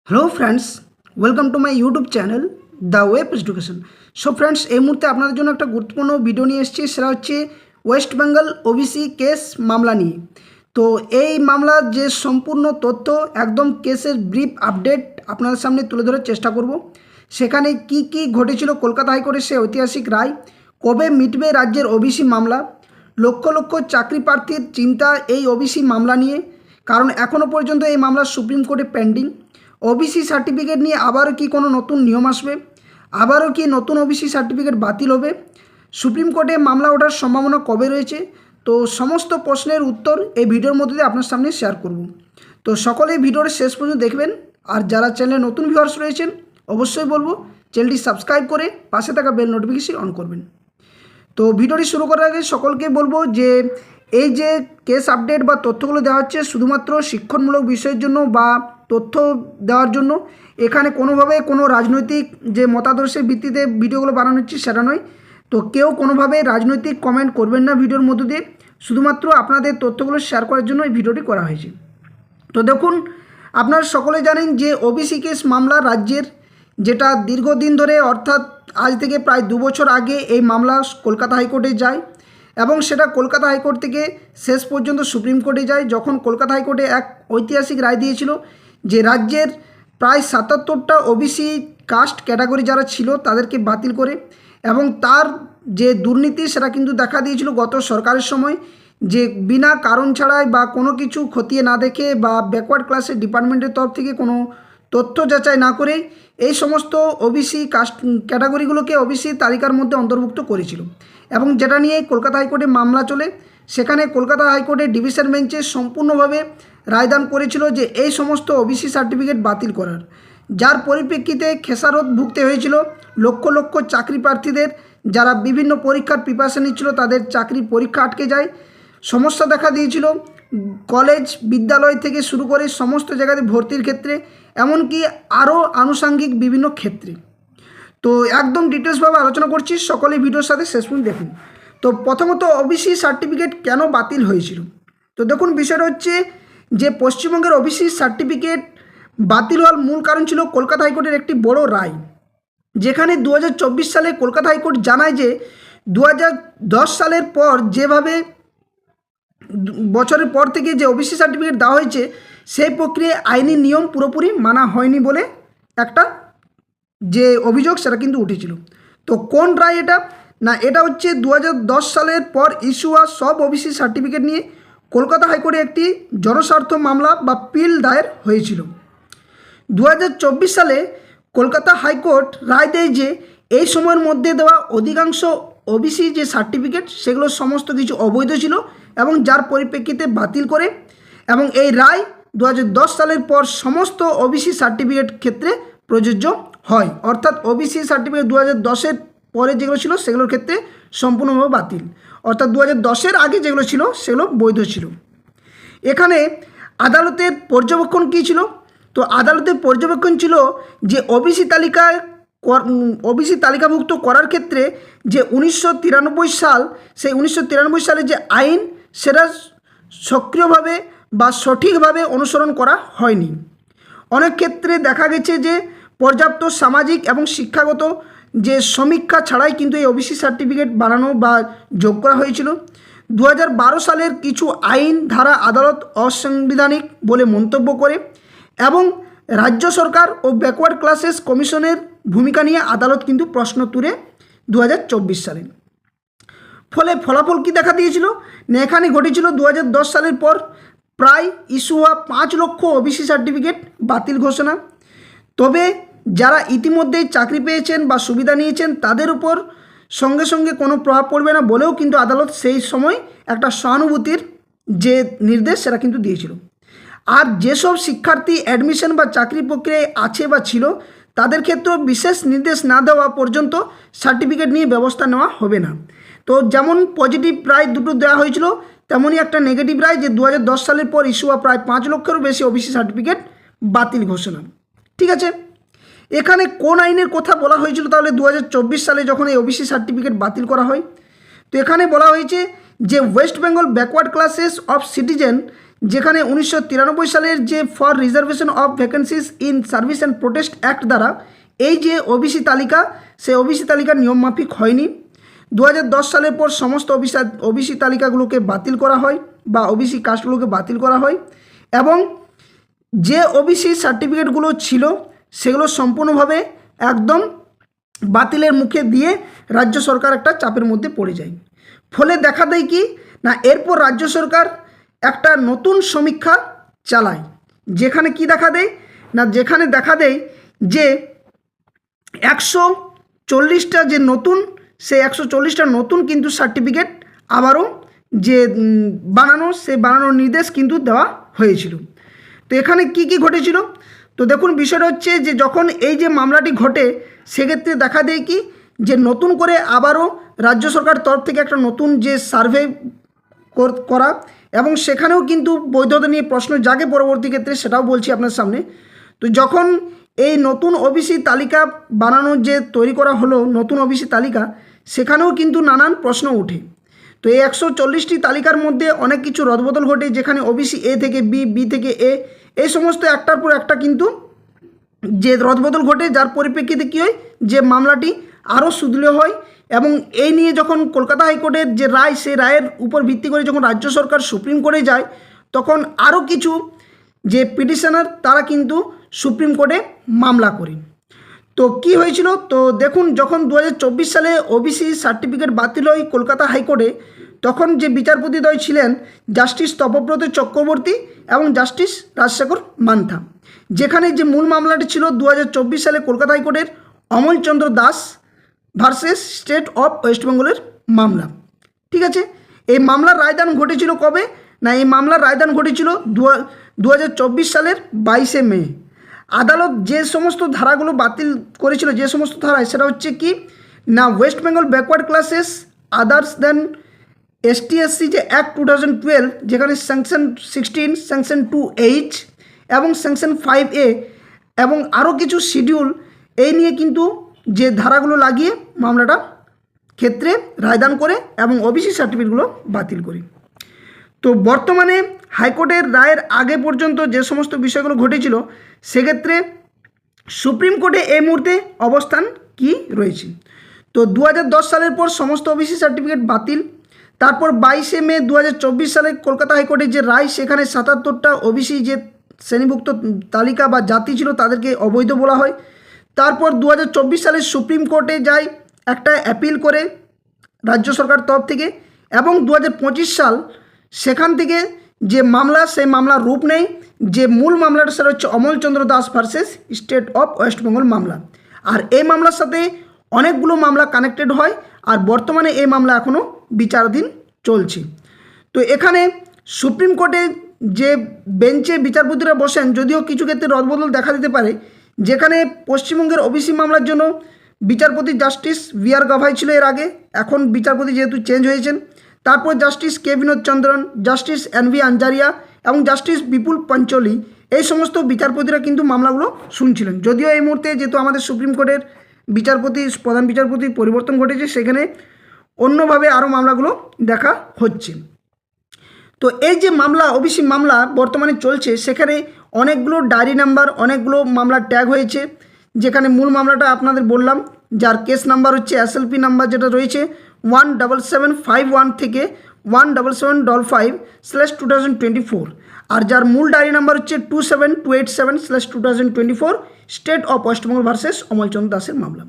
Hello friends, welcome to my YouTube channel the web education. So friends, এই মুহূর্তে আপনাদের জন্য একটা গুরুত্বপূর্ণ ভিডিও নিয়ে এসেছি। সেটা হচ্ছে ওয়েস্ট বেঙ্গল ওবিসি কেস মামলা নিয়ে। তো এই মামলার যে সম্পূর্ণ তথ্য, একদম কেসের ব্রিফ আপডেট আপনাদের সামনে তুলে ধরার চেষ্টা করব। সেখানে কি কি ঘটেছিল কলকাতা হাইকোর্টের সে ঐতিহাসিক রায়, কবে মিটবে রাজ্যের ওবিসি মামলা, লক্ষ লক্ষ চাকরি প্রার্থীর চিন্তা এই ওবিসি মামলা নিয়ে, কারণ এখনও পর্যন্ত এই মামলা সুপ্রিম কোর্টে পেন্ডিং। ওবিসি সার্টিফিকেট নিয়ে আবারও কি কোনো নতুন নিয়ম আসবে, আবারও কি নতুন ওবিসি সার্টিফিকেট বাতিল হবে, সুপ্রিম কোর্টে মামলা ওঠার সম্ভাবনা কবে রয়েছে, তো সমস্ত প্রশ্নের উত্তর এই ভিডিওর মধ্যে দিয়ে আপনার সামনে শেয়ার করব। তো সকলেই ভিডিওর শেষ পর্যন্ত দেখবেন। আর যারা চ্যানেলে নতুন ভিউয়ার্স রয়েছেন, অবশ্যই বলবো চ্যানেলটি সাবস্ক্রাইব করে পাশে থাকা বেল নোটিফিকেশন অন করবেন। তো ভিডিওটি শুরু করার আগে সকলকে বলবো যে এই যে কেস আপডেট বা তথ্যগুলো দেওয়া হচ্ছে শুধুমাত্র শিক্ষণমূলক বিষয়ের জন্য বা তথ্য দেওয়ার জন্য। এখানে কোনোভাবে কোনো রাজনৈতিক যে মতাদর্শের ভিত্তিতে ভিডিওগুলো বানানো হচ্ছে সেটা নয়। তো কেউ কোনোভাবে রাজনৈতিক কমেন্ট করবেন না ভিডিওর মধ্য দিয়ে, শুধুমাত্র আপনাদের তথ্যগুলো শেয়ার করার জন্য এই ভিডিওটি করা হয়েছে। তো দেখুন, আপনারা সকলে জানেন যে ওবিসি কেস মামলা রাজ্যের, যেটা দীর্ঘদিন ধরে অর্থাৎ আজ থেকে প্রায় 2 বছর আগে এই মামলা কলকাতা হাইকোর্টে যায় এবং সেটা কলকাতা হাইকোর্ট থেকে শেষ পর্যন্ত সুপ্রিম কোর্টে যায়। যখন কলকাতা হাইকোর্টে এক ঐতিহাসিক রায় দিয়েছিল যে রাজ্যের প্রায় 77টা ওবিসি কাস্ট ক্যাটাগরি যারা ছিল তাদেরকে বাতিল করে, এবং তার যে দুর্নীতি সেটা কিন্তু দেখা দিয়েছিল গত সরকারের সময়, যে বিনা কারণ ছাড়াই বা কোনো কিছু খতিয়ে না দেখে বা ব্যাকওয়ার্ড ক্লাসের ডিপার্টমেন্টের তরফ থেকে কোনো তথ্য যাচাই না করে এই সমস্ত ওবিসি কাস্ট ক্যাটাগরিগুলোকে ওবিসি তালিকার মধ্যে অন্তর্ভুক্ত করেছিল। এবং যেটা নিয়ে কলকাতা হাইকোর্টে মামলা চলে, সেখানে কলকাতা হাইকোর্টের ডিভিশন বেঞ্চে সম্পূর্ণভাবে রায়দান করেছিল যে এই সমস্ত ওবিসি সার্টিফিকেট বাতিল করার, যার পরিপ্রেক্ষিতে খেসারত ভুগতে হয়েছিল লক্ষ লক্ষ চাকরি প্রার্থীদের, যারা বিভিন্ন পরীক্ষার প্রিপারেশন নিচ্ছিল তাদের চাকরির পরীক্ষা আটকে যায়। সমস্যা দেখা দিয়েছিল কলেজ বিদ্যালয় থেকে শুরু করে সমস্ত জায়গাতে ভর্তির ক্ষেত্রে, এমনকি আরও আনুষঙ্গিক বিভিন্ন ক্ষেত্রে। তো একদম ডিটেলসভাবে আলোচনা করছি, সকলেই ভিডিওর সাথে শেষ পর্যন্ত দেখুন। তো প্রথমত ওবিসি সার্টিফিকেট কেন বাতিল হয়েছিল। তো দেখুন, বিষয়টা হচ্ছে যে পশ্চিমবঙ্গের ওবিসি সার্টিফিকেট বাতিল হওয়ার মূল কারণ ছিল কলকাতা হাইকোর্টের একটি বড় রায়, যেখানে 2024 সালে কলকাতা হাইকোর্ট জানায় যে 2010 সালের পর যেভাবে বছরের পর থেকে যে ওবিসি সার্টিফিকেট দেওয়া হয়েছে সেই প্রক্রিয়ায় আইনি নিয়ম পুরোপুরি মানা হয়নি বলে একটা যে অভিযোগ সেটা কিন্তু উঠেছিল। তো কোন রায় এটা না, এটা হচ্ছে 2010 সালের পর ইস্যু হওয়া সব ওবিসি সার্টিফিকেট নিয়ে কলকাতা হাইকোর্টে একটি জনস্বার্থ মামলা বা পিল দায়ের হয়েছিল। 2024 সালে কলকাতা হাইকোর্ট রায় দেয় যে এই সময়ের মধ্যে দেওয়া অধিকাংশ ওবিসি যে সার্টিফিকেট সেগুলো সমস্ত কিছু অবৈধ ছিল এবং যার পরিপ্রেক্ষিতে বাতিল করে, এবং এই রায় 2010 সালের পর সমস্ত ওবিসি সার্টিফিকেট ক্ষেত্রে প্রযোজ্য হয়। অর্থাৎ ওবিসি সার্টিফিকেট 2010-এর পরে যেগুলো ছিল সেগুলোর ক্ষেত্রে সম্পূর্ণভাবে বাতিল, অর্থাৎ 2010-এর আগে যেগুলো ছিল সেগুলো বৈধ ছিল। এখানে আদালতের পর্যবেক্ষণ কী ছিল, তো আদালতের পর্যবেক্ষণ ছিল যে ওবিসি তালিকাভুক্ত করার ক্ষেত্রে যে 1993 সাল, সেই 1993 সালে যে আইন সেটা সক্রিয়ভাবে বা সঠিকভাবে অনুসরণ করা হয়নি। অনেক ক্ষেত্রে দেখা গেছে যে পর্যাপ্ত সামাজিক এবং শিক্ষাগত যে সমীক্ষা ছাড়াই কিন্তু এই ওবিসি সার্টিফিকেট বানানো বা যোগ করা হয়েছিল। 2012 সালের কিছু আইন ধারা আদালত অসাংবিধানিক বলে মন্তব্য করে, এবং রাজ্য সরকার ও ব্যাকওয়ার্ড ক্লাসেস কমিশনের ভূমিকা নিয়ে আদালত কিন্তু প্রশ্ন তুলে 2024 সালে। ফলে ফলাফল কি দেখা দিয়েছিল না, এখানে ঘটেছিল 2010 সালের পর প্রায় ইস্যু হওয়া 5 লক্ষ ওবিসি সার্টিফিকেট বাতিল ঘোষণা। তবে যারা ইতিমধ্যেই চাকরি পেয়েছেন বা সুবিধা নিয়েছেন তাদের উপর সঙ্গে সঙ্গে কোনো প্রভাব পড়বে না বলেও কিন্তু আদালত সেই সময় একটা সহানুভূতির যে নির্দেশ সেটা কিন্তু দিয়েছিল। আর যেসব শিক্ষার্থী অ্যাডমিশন বা চাকরি প্রক্রিয়ায় আছে বা ছিল তাদের ক্ষেত্রেও বিশেষ নির্দেশ না দেওয়া পর্যন্ত সার্টিফিকেট নিয়ে ব্যবস্থা নেওয়া হবে না। তো যেমন পজিটিভ রায় দুটো দেওয়া হয়েছিল, তেমনই একটা নেগেটিভ রায় যে 2010 সালের পর ইস্যু হওয়া প্রায় 5 লক্ষেরও বেশি ওবিসি সার্টিফিকেট বাতিল ঘোষণা। ঠিক আছে, এখানে কোন আইনের কথা বলা হয়েছিল তাহলে 2024 সালে যখন এই ওবিসি সার্টিফিকেট বাতিল করা হয়? তো এখানে বলা হয়েছে যে West Bengal backward classes of citizen যেখানে 1993 সালের যে for reservation of vacancies in service and protest act দ্বারা এই যে ওবিসি তালিকা, সেই ওবিসি তালিকার নিয়মমাফিক হয়নি। 2010 সালের পর সমস্ত ওবিসি তালিকাগুলোকে বাতিল করা হয় বা ওবিসি কাস্টগুলোকে বাতিল করা হয়, এবং যে ওবিসি সার্টিফিকেটগুলো ছিল সেগুলো সম্পূর্ণভাবে একদম বাতিলের মুখে দিয়ে রাজ্য সরকার একটা চাপের মধ্যে পড়ে যায়। ফলে দেখা দেয় কি না, এরপর রাজ্য সরকার একটা নতুন সমীক্ষা চালায়, যেখানে কি দেখা দেয় না, যেখানে দেখা দেয় যে 140টা যে নতুন, সেই 140টা নতুন কিন্তু সার্টিফিকেট আবারও যে বানানোর নির্দেশ কিন্তু দেওয়া হয়েছিল। তো এখানে কি কি ঘটেছিল, তো দেখুন বিষয়টা হচ্ছে যে যখন এই যে মামলাটি ঘটে সেক্ষেত্রে দেখা দেয় কি যে নতুন করে আবারও রাজ্য সরকার তরফ থেকে একটা নতুন যে সার্ভে করা, এবং সেখানেও কিন্তু বৈধতা নিয়ে প্রশ্ন জাগে পরবর্তী ক্ষেত্রে, সেটাও বলছি আপনার সামনে। তো যখন এই নতুন ওবিসি তালিকা বানানোর যে তৈরি করা হলো নতুন ওবিসি তালিকা, সেখানেও কিন্তু নানান প্রশ্ন ওঠে। তো এই 140টি তালিকার মধ্যে অনেক কিছু রদবদল ঘটে, যেখানে ওবিসি এ থেকে বি, বি থেকে এ, এই সমস্ত একটার পর একটা কিন্তু যে রদবদল ঘটে, যার পরিপ্রেক্ষিতে কী হয় যে মামলাটি আরও সুদৃঢ় হয়। এবং এই নিয়ে যখন কলকাতা হাইকোর্টের যে রায়, সেই রায়ের উপর ভিত্তি করে যখন রাজ্য সরকার সুপ্রিম কোর্টে যায়, তখন আরও কিছু যে পিটিশনার তারা কিন্তু সুপ্রিম কোর্টে মামলা করে। তো কি হয়েছিল, তো দেখুন যখন 2024 সালে ওবিসি সার্টিফিকেট বাতিল হয় কলকাতা হাইকোর্টে, তখন যে বিচারপতিদ্বয় ছিলেন জাস্টিস তপব্রত চক্রবর্তী এবং জাস্টিস রাজশেখর মান্থা, যেখানে যে মূল মামলাটি ছিল 2024 সালে কলকাতা হাইকোর্টের Amalchandra Das versus state of West বেঙ্গলের মামলা। ঠিক আছে, এই মামলার রায়দান ঘটেছিল কবে না, এই মামলার রায়দান ঘটেছিল 2024 সালের 22শে মে। আদালত যে সমস্ত ধারাগুলো বাতিল করেছিল, যে সমস্ত ধারায়, সেটা হচ্ছে কি না, West Bengal backward classes others than ST/SC যে অ্যাক্ট 2012, যেখানে স্যাংশন 16, স্যাংশন 2H এবং স্যাংশন 5A এবং আরও কিছু শিডিউল, এই নিয়ে কিন্তু যে ধারাগুলো লাগিয়ে মামলাটা ক্ষেত্রে রায়দান করে এবং ওবিসি সার্টিফিকেটগুলো বাতিল করে। তো বর্তমানে হাইকোর্টের রায়ের আগে পর্যন্ত যে সমস্ত বিষয়গুলো ঘটেছিল, সেক্ষেত্রে সুপ্রিম কোর্টে এই মুহূর্তে অবস্থান কি রয়েছে। তো 2010 সালের পর সমস্ত ওবিসি সার্টিফিকেট বাতিল। তারপর 22শে মে 2024 সালে কলকাতা হাইকোর্টের যে রায়, সেখানে 77টা ওবিসি যে শ্রেণীভুক্ত তালিকা বা জাতি ছিল তাদেরকে অবৈধ বলা হয়। তারপর 2024 সালে সুপ্রিম কোর্টে যায় একটা অ্যাপিল করে রাজ্য সরকার তরফ থেকে, এবং 2025 সাল সেখান থেকে যে মামলা, সেই মামলার রূপ নেয়। যে মূল মামলাটা সেটা হচ্ছে Amalchandra Das versus state of West Bengal মামলা। আর এই মামলার সাথে অনেকগুলো মামলা কানেক্টেড হয়, আর বর্তমানে এই মামলা এখনও বিচারাধীন চলছে। তো এখানে সুপ্রিম কোর্টে যে বেঞ্চে বিচারপতিরা বসেন, যদিও কিছু ক্ষেত্রে রদবদল দেখা দিতে পারে, যেখানে পশ্চিমবঙ্গের ওবিসি মামলার জন্য বিচারপতি জাস্টিস VR গাভাই ছিল এর আগে, এখন বিচারপতি যেহেতু চেঞ্জ হয়েছেন। তারপর justice K Vinod Chandran, justice NV Anjaria এবং জাস্টিস বিপুল পঞ্চলি, এই সমস্ত বিচারপতিরা কিন্তু মামলাগুলো শুনছিলেন। যদিও এই মুহূর্তে যেহেতু আমাদের সুপ্রিম কোর্টের প্রধান বিচারপতি পরিবর্তন ঘটেছে, সেখানে অন্যভাবে আরও মামলাগুলো দেখা হচ্ছে। তো এই যে মামলা, ওবিসি মামলা বর্তমানে চলছে, সেখানে অনেকগুলো ডায়েরি নাম্বার, অনেকগুলো মামলার ট্যাগ হয়েছে। যেখানে মূল মামলাটা আপনাদের বললাম, যার কেস নাম্বার হচ্ছে SLP নাম্বার যেটা রয়েছে 17751 থেকে 17755/2024, আর যার মূল ডায়েরি নাম্বার হচ্ছে 27287/2024, state of West Bengal versus Amalchandra দাসের মামলা।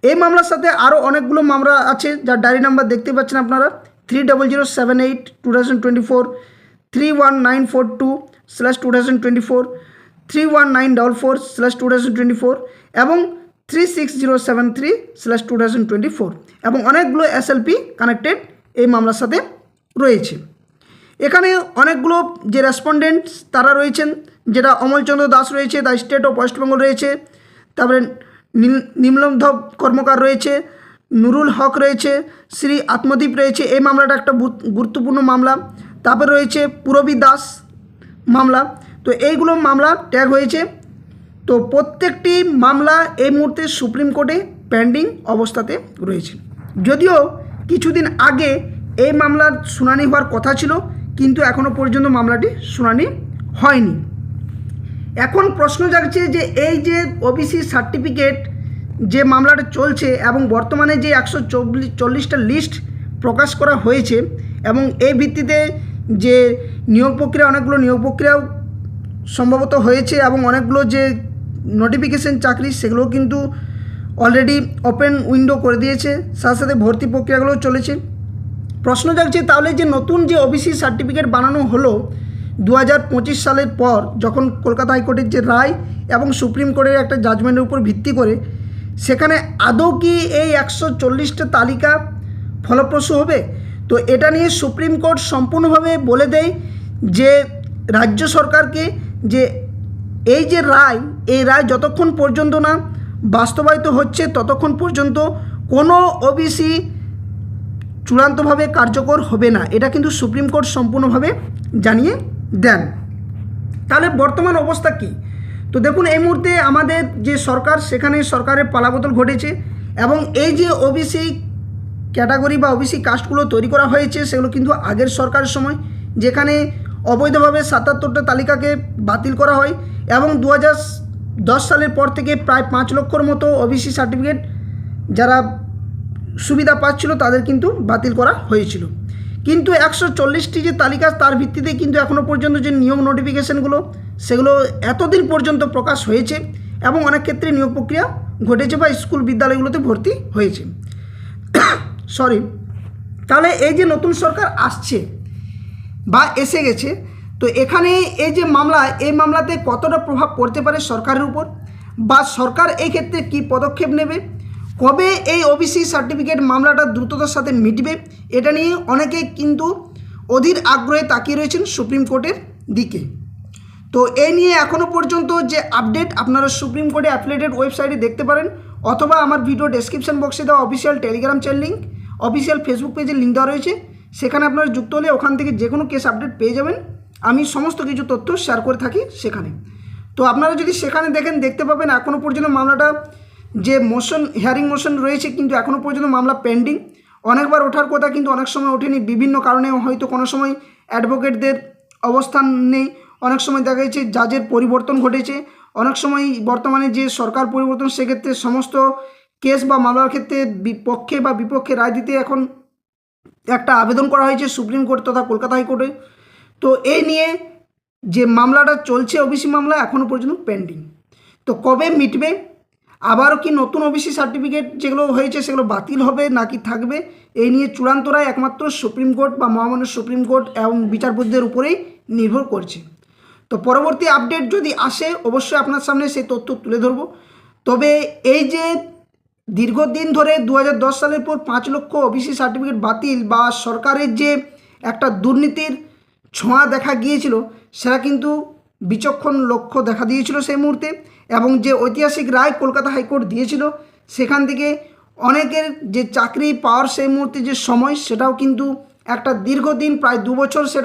এই মামলার সাথে আরও অনেকগুলো মামলা আছে, যার ডায়েরি নাম্বার দেখতে পাচ্ছেন আপনারা 30078/2024, 31942/2024, 31944/2024 এবং 36073/2024, এবং অনেকগুলো SLP কানেক্টেড এই মামলার সাথে রয়েছে। এখানে অনেকগুলো যে রেসপন্ডেন্টস তারা রয়েছেন, যেটা অমলচন্দ্র দাস রয়েছে, the state of West Bengal রয়েছে, তারপরে নীলমধব কর্মকার রয়েছে, নুরুল হক রয়েছে, শ্রী আত্মদ্বীপ রয়েছে। এই মামলাটা একটা গুরুত্বপূর্ণ মামলা। তারপরে রয়েছে পুরবী দাস মামলা। তো এইগুলো মামলা ট্যাগ হয়েছে। তো প্রত্যেকটি মামলা এই মুহূর্তে সুপ্রিম কোর্টে পেন্ডিং অবস্থাতে রয়েছে। যদিও কিছুদিন আগে এই মামলার শুনানি হওয়ার কথা ছিল, কিন্তু এখনও পর্যন্ত মামলাটি শুনানি হয়নি। এখন প্রশ্ন জাগছে যে এই যে ওবিসি সার্টিফিকেট যে মামলাটা চলছে এবং বর্তমানে যে 140টা লিস্ট প্রকাশ করা হয়েছে এবং এই ভিত্তিতে যে নিয়োগ প্রক্রিয়া, অনেকগুলো নিয়োগ প্রক্রিয়াও সম্ভবত হয়েছে এবং অনেকগুলো যে নোটিফিকেশন চাকরি সেগুলো কিন্তু অলরেডি ওপেন উইন্ডো করে দিয়েছে, সাথে সাথে ভর্তি প্রক্রিয়াগুলো চলেছে। প্রশ্ন জাগছে তাহলে যে নতুন যে ওবিসি সার্টিফিকেট বানানো হলো 2025 সালের পর, যখন কলকাতা হাইকোর্টের যে রায় এবং সুপ্রিম কোর্টের একটা জাজমেন্টের উপর ভিত্তি করে, সেখানে আদৌ কি এই 140টা তালিকা ফলপ্রসূ হবে? তো এটা নিয়ে সুপ্রিম কোর্ট সম্পূর্ণভাবে বলে দেয় যে রাজ্য সরকারকে যে এই যে রায়, এই রায় যতক্ষণ পর্যন্ত না বাস্তবায়িত হচ্ছে ততক্ষণ পর্যন্ত কোনো ওবিসি চূড়ান্তভাবে কার্যকর হবে না। এটা কিন্তু সুপ্রিম কোর্ট সম্পূর্ণভাবে জানিয়ে দেন। তাহলে বর্তমান অবস্থা কি? তো দেখুন, এই মুহূর্তে আমাদের যে সরকার, সেখানে সরকারের পালাবদল ঘটেছে এবং এই যে ওবিসি ক্যাটাগরি বা ওবিসি কাস্টগুলো তৈরি করা হয়েছে সেগুলো কিন্তু আগের সরকারের সময়, যেখানে অবৈধভাবে 77টা তালিকাকে বাতিল করা হয় এবং 2010 সালের পর থেকে প্রায় 5 লক্ষর মতো ওবিসি সার্টিফিকেট যারা সুবিধা পাচ্ছিল তাদের কিন্তু বাতিল করা হয়েছিল। কিন্তু 140টি যে তালিকা, তার ভিত্তিতে কিন্তু এখনও পর্যন্ত যে নিয়োগ নোটিফিকেশানগুলো সেগুলো এতদিন পর্যন্ত প্রকাশ হয়েছে এবং অনেক ক্ষেত্রে নিয়োগ প্রক্রিয়া ঘটেছে বা স্কুল বিদ্যালয়গুলোতে ভর্তি হয়েছে। তাহলে এই যে নতুন সরকার আসছে বা এসে গেছে, তো এখানে এই যে মামলা, এই মামলাতে কতটা প্রভাব পড়তে পারে সরকারের উপর, বা সরকার এই ক্ষেত্রে কী পদক্ষেপ নেবে, কবে এই ওবিসি সার্টিফিকেট মামলাটা দ্রুততার সাথে মিটবে, এটা নিয়ে অনেকেই কিন্তু অধীর আগ্রহে তাকিয়ে রয়েছেন সুপ্রিম কোর্টের দিকে। তো এই নিয়ে এখনও পর্যন্ত যে আপডেট আপনারা সুপ্রিম কোর্টে অ্যাফিলিয়েটেড ওয়েবসাইটে দেখতে পারেন, অথবা আমার ভিডিও ডেসক্রিপশন বক্সে দেওয়া official Telegram channel link, official Facebook পেজের লিঙ্ক দেওয়া রয়েছে, সেখানে আপনারা যুক্ত হলে ওখান থেকে যে কোনো কেস আপডেট পেয়ে যাবেন। আমি সমস্ত কিছু তথ্য শেয়ার করে থাকি সেখানে। তো আপনারা যদি সেখানে দেখেন, দেখতে পাবেন এখনও পর্যন্ত মামলাটা যে হিয়ারিং মোশন রয়েছে, কিন্তু এখনও পর্যন্ত মামলা পেন্ডিং। অনেকবার ওঠার কথা, কিন্তু অনেক সময় ওঠেনি, বিভিন্ন কারণে, হয়তো কোনো সময় অ্যাডভোকেটদের অবস্থান নেই, অনেক সময় দেখা যাচ্ছে জাজের পরিবর্তন ঘটেছে, অনেক সময় বর্তমানে যে সরকার পরিবর্তন, সেক্ষেত্রে সমস্ত কেস বা মামলার ক্ষেত্রে পক্ষে বা বিপক্ষে রায় দিতে এখন একটা আবেদন করা হয়েছে সুপ্রিম কোর্ট তথা কলকাতা হাইকোর্টে। তো এই নিয়ে যে মামলাটা চলছে ওবিসি মামলা, এখনও পর্যন্ত পেন্ডিং। তো কবে মিটবে, আবারও কি নতুন ওবিসি সার্টিফিকেট যেগুলো হয়েছে সেগুলো বাতিল হবে নাকি থাকবে, এই নিয়ে চূড়ান্ত রায় একমাত্র সুপ্রিম কোর্ট বা মহামান্য সুপ্রিম কোর্ট এবং বিচারপতিদের উপরেই নির্ভর করছে। তো পরবর্তী আপডেট যদি আসে অবশ্যই আপনার সামনে সেই তথ্য তুলে ধরব। তবে এই যে দীর্ঘদিন ধরে 2010 সালের পর 5 লক্ষ ওবিসি সার্টিফিকেট বাতিল, বা সরকারের যে একটা দুর্নীতির ছোঁয়া দেখা গিয়েছিল, সেটা কিন্তু বিচক্ষণ লক্ষ্য দেখা দিয়েছিল সেই মুহূর্তে, এবং যে ঐতিহাসিক রায় কলকাতা হাইকোর্ট দিয়েছিল, সেখান থেকে অনেকের যে চাকরি পাওয়ার সেই মুহূর্তে যে সময়, সেটাও কিন্তু একটা দীর্ঘদিন প্রায় 2 বছর সেটা